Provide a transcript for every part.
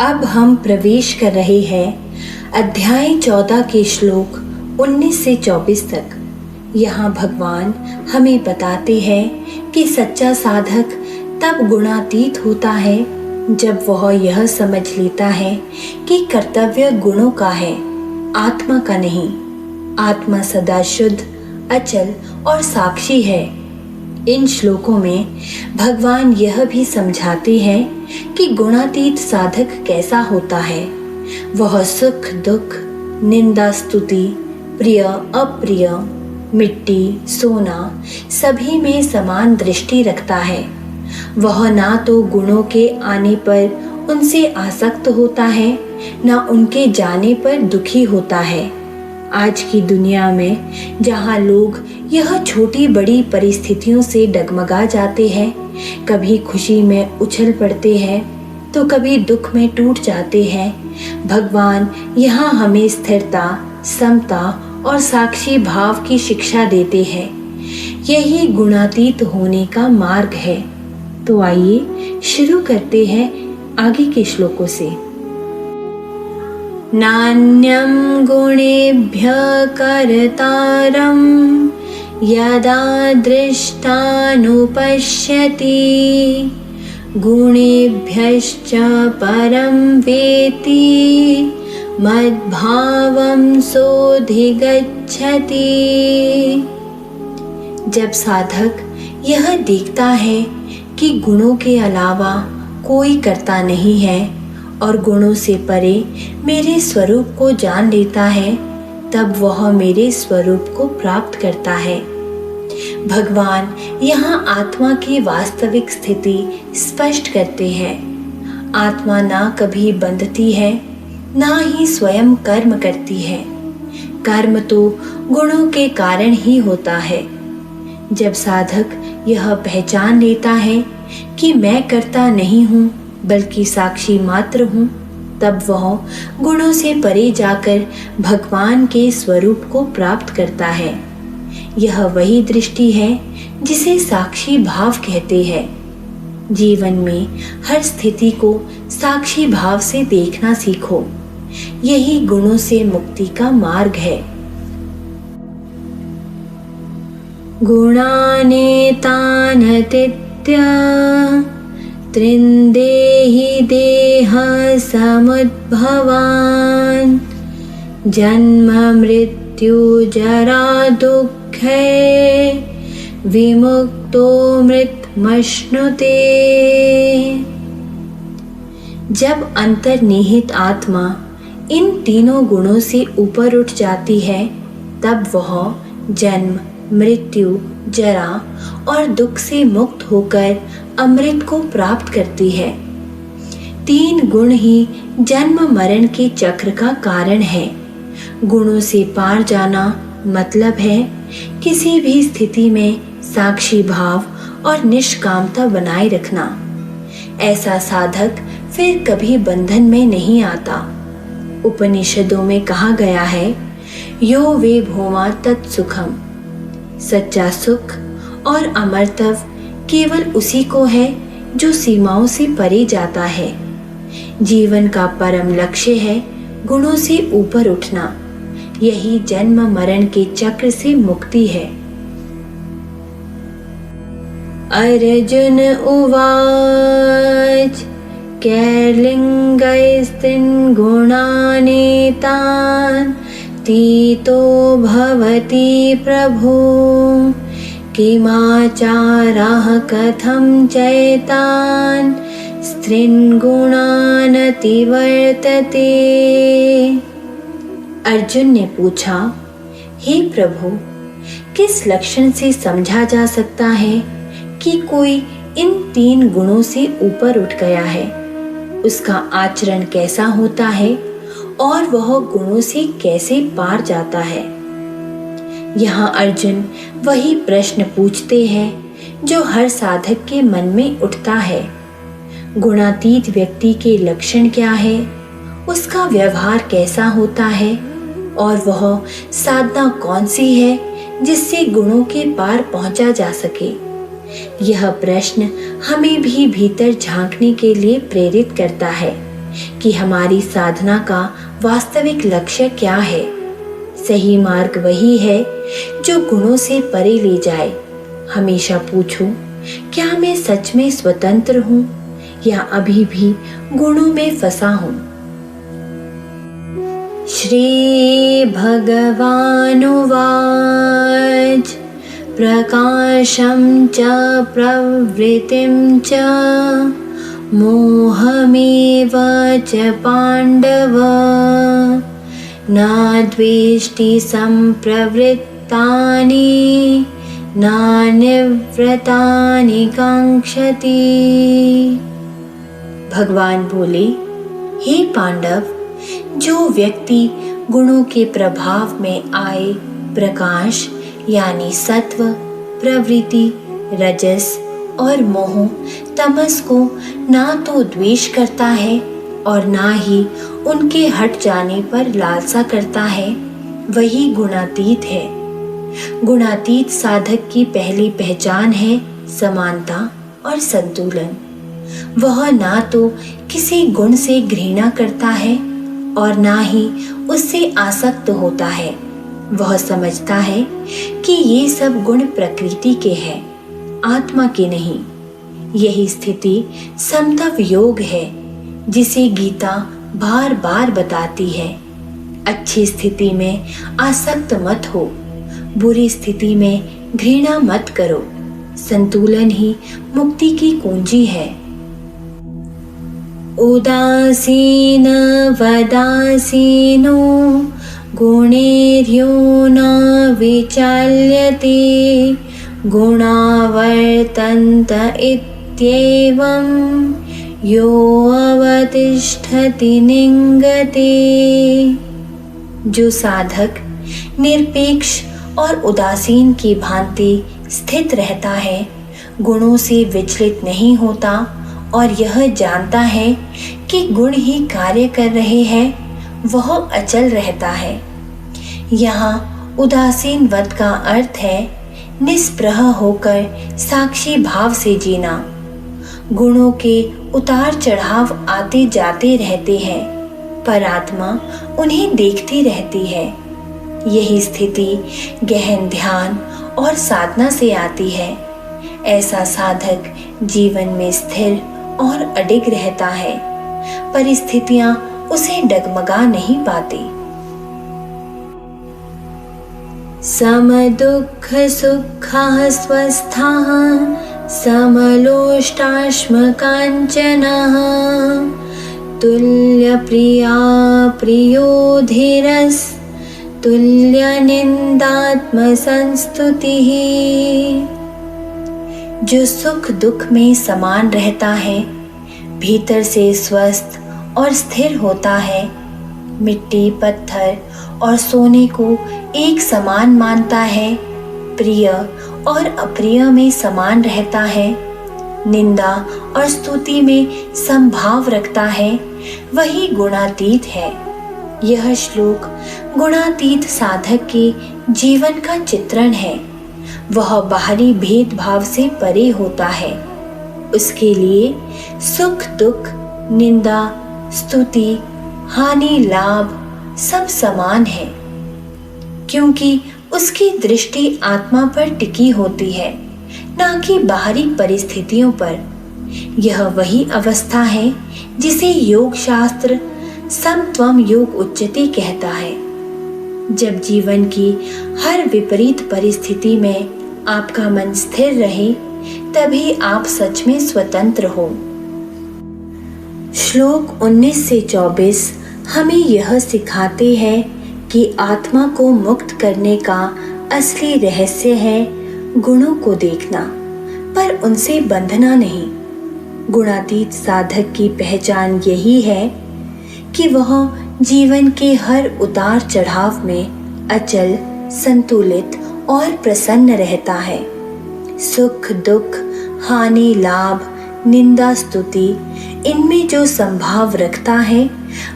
अब हम प्रवेश कर रहे हैं अध्याय 14 के श्लोक 19 से 24 तक। यहाँ भगवान हमें बताते हैं कि सच्चा साधक तब गुणातीत होता है जब वह यह समझ लेता है कि कर्तव्य गुणों का है, आत्मा का नहीं। आत्मा सदा शुद्ध, अचल और साक्षी है। इन श्लोकों में भगवान यह भी समझाते हैं कि गुणातीत साधक कैसा होता है। वह सुख दुख, निंदा स्तुति, प्रिय अप्रिय, मिट्टी सोना सभी में समान दृष्टि रखता है। वह ना तो गुणों के आने पर उनसे आसक्त होता है, ना उनके जाने पर दुखी होता है। आज की दुनिया में जहाँ लोग यह छोटी बड़ी परिस्थितियों से डगमगा जाते हैं, कभी खुशी में उछल पड़ते हैं तो कभी दुख में टूट जाते हैं, भगवान यहाँ हमें स्थिरता, समता और साक्षी भाव की शिक्षा देते हैं। यही गुणातीत होने का मार्ग है। तो आइए शुरू करते हैं आगे के श्लोकों से। नान्यं गुणेभ्यः कर्तारं यदा दृष्टानुपश्यति गुणेभ्यश्च परं वेति मद्भावं सोऽधिगच्छति। जब साधक यह देखता है कि गुणों के अलावा कोई कर्ता नहीं है और गुणों से परे मेरे स्वरूप को जान लेता है, तब वह मेरे स्वरूप को प्राप्त करता है। भगवान यहाँ आत्मा की वास्तविक स्थिति स्पष्ट करते हैं। आत्मा ना कभी बंधती है, ना ही स्वयं कर्म करती है। कर्म तो गुणों के कारण ही होता है। जब साधक यह पहचान लेता है कि मैं कर्ता नहीं हूँ बल्कि साक्षी मात्र हूँ, तब वह गुणों से परे जाकर भगवान के स्वरूप को प्राप्त करता है। यह वही दृष्टि है जिसे साक्षी भाव कहते हैं। जीवन में हर स्थिति को साक्षी भाव से देखना सीखो। यही गुणों से मुक्ति का मार्ग है। गुणानेतानतीत्य त्रिन्देहि देह समुद्भवान् जन्म मृत्यु जरा दुःखे विमुक्तो मृतमश्नुते। जब अंतर्निहित आत्मा इन तीनों गुणों से ऊपर उठ जाती है, तब वह जन्म मृत्यु जरा और दुख से मुक्त होकर अमृत को प्राप्त करती है। तीन गुण ही जन्म मरण के चक्र का कारण है। गुणों से पार जाना मतलब है किसी भी स्थिति में साक्षी भाव और निष्कामता बनाए रखना। ऐसा साधक फिर कभी बंधन में नहीं आता। उपनिषदों में कहा गया है, यो वे भोमा तत्सुखम। सच्चा सुख और अमरत्व केवल उसी को है जो सीमाओं से परे जाता है। जीवन का परम लक्ष्य है गुणों से ऊपर उठना। यही जन्म मरण के चक्र से मुक्ति है। अर्जुन उवाच कैर्लिङ्गैस्त्रीन् गुणानेतान् तीतो भवति प्रभो किमाचारः कथं चैतान् स्त्रीन् गुणानतिवर्तते। अर्जुन ने पूछा, हे प्रभु, किस लक्षण से समझा जा सकता है कि कोई इन तीन गुणों से ऊपर उठ गया है? उसका आचरण कैसा होता है और वह गुणों से कैसे पार जाता है? यहाँ अर्जुन वही प्रश्न पूछते हैं जो हर साधक के मन में उठता है। गुणातीत व्यक्ति के लक्षण क्या है, उसका व्यवहार कैसा होता है और वह साधना कौन सी है जिससे गुणों के पार पहुंचा जा सके? यह प्रश्न हमें भी भीतर झांकने के लिए प्रेरित करता है कि हमारी साधना का वास्तविक लक्ष्य क्या है। सही मार्ग वही है जो गुणों से परे ले जाए। हमेशा पूछो, क्या मैं सच में स्वतंत्र हूँ या अभी भी गुणों में फंसा हूँ। श्री भगवानुवाच प्रकाशं च प्रवृत्तिं च मोहमेव च पाण्डव न द्वेष्टि संप्रवृत्तानि न निवृत्तानि कांक्षति। भगवान बोले, हे पांडव, जो व्यक्ति गुणों के प्रभाव में आए प्रकाश यानी सत्व, प्रवृत्ति, रजस और मोह, तमस को ना तो द्वेष करता है और ना ही उनके हट जाने पर लालसा करता है, वही गुणातीत है। गुणातीत साधक की पहली पहचान है समानता और संतुलन। वह ना तो किसी गुण से घृणा करता है और ना ही उससे आसक्त होता है। वह समझता है कि ये सब गुण प्रकृति के हैं, आत्मा के नहीं। यही स्थिति समत्व योग है, जिसे गीता बार बार बताती है। अच्छी स्थिति में आसक्त मत हो, बुरी स्थिति में घृणा मत करो। संतुलन ही मुक्ति की कुंजी है। उदासीन वदासीनो गुणैर्यो न विचाल्यते गुणा वर्तन्त इत्येवं यो अवतिष्ठति निंगते। जो साधक निरपेक्ष और उदासीन की भांति स्थित रहता है, गुणों से विचलित नहीं होता और यह जानता है कि गुण ही कार्य कर रहे हैं, वह अचल रहता है। यहाँ उदासीन वद का अर्थ है निस्पृह होकर साक्षी भाव से जीना। गुणों के उतार चढ़ाव आते जाते रहते हैं, पर आत्मा उन्हें देखती रहती है। यही स्थिति गहन ध्यान और साधना से आती है। ऐसा साधक जीवन में स्थिर और अडिग रहता है। परिस्थितियां उसे डगमगा नहीं पाती। सम दुःख सुखाः स्वस्थाः समलोष्टाश्म काञ्चनः तुल्य प्रिया प्रियो धीरस् तुल्य निंदात्म संस्तुतिः। जो सुख दुख में समान रहता है, भीतर से स्वस्थ और स्थिर होता है, मिट्टी पत्थर और सोने को एक समान मानता है, प्रिय और अप्रिय में समान रहता है, निंदा और स्तुति में समभाव रखता है, वही गुणातीत है। यह श्लोक गुणातीत साधक के जीवन का चित्रण है। वह बाहरी भेदभाव से परे होता है। उसके लिए सुख दुख, निंदा स्तुति, हानि लाभ सब समान है, क्योंकि उसकी दृष्टि आत्मा पर टिकी होती है, न कि बाहरी परिस्थितियों पर। यह वही अवस्था है जिसे योग शास्त्र समत्वम योग उच्यते कहता है। जब जीवन की हर विपरीत परिस्थिति में आपका मन स्थिर रहे, तभी आप सच में स्वतंत्र हो। श्लोक 19 से 24 हमें यह सिखाते हैं कि आत्मा को मुक्त करने का असली रहस्य है गुणों को देखना, पर उनसे बंधना नहीं। गुणातीत साधक की पहचान यही है कि वह जीवन के हर उतार चढ़ाव में अचल, संतुलित और प्रसन्न रहता है। सुख दुख, हानि लाभ, निंदा स्तुति, इनमें जो संभाव रखता है,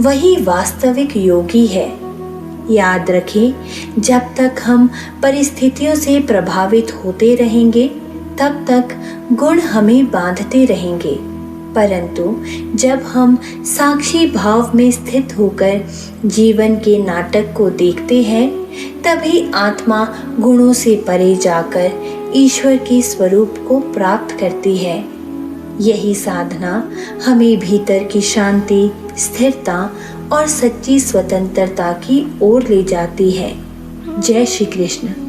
वही वास्तविक योगी है। याद रखें, जब तक हम परिस्थितियों से प्रभावित होते रहेंगे, तब तक गुण हमें बांधते रहेंगे, परंतु जब हम साक्षी भाव में स्थित होकर जीवन के नाटक को देखते हैं, तभी आत्मा गुणों से परे जाकर ईश्वर के स्वरूप को प्राप्त करती है। यही साधना हमें भीतर की शांति, स्थिरता और सच्ची स्वतंत्रता की ओर ले जाती है। जय श्री कृष्ण।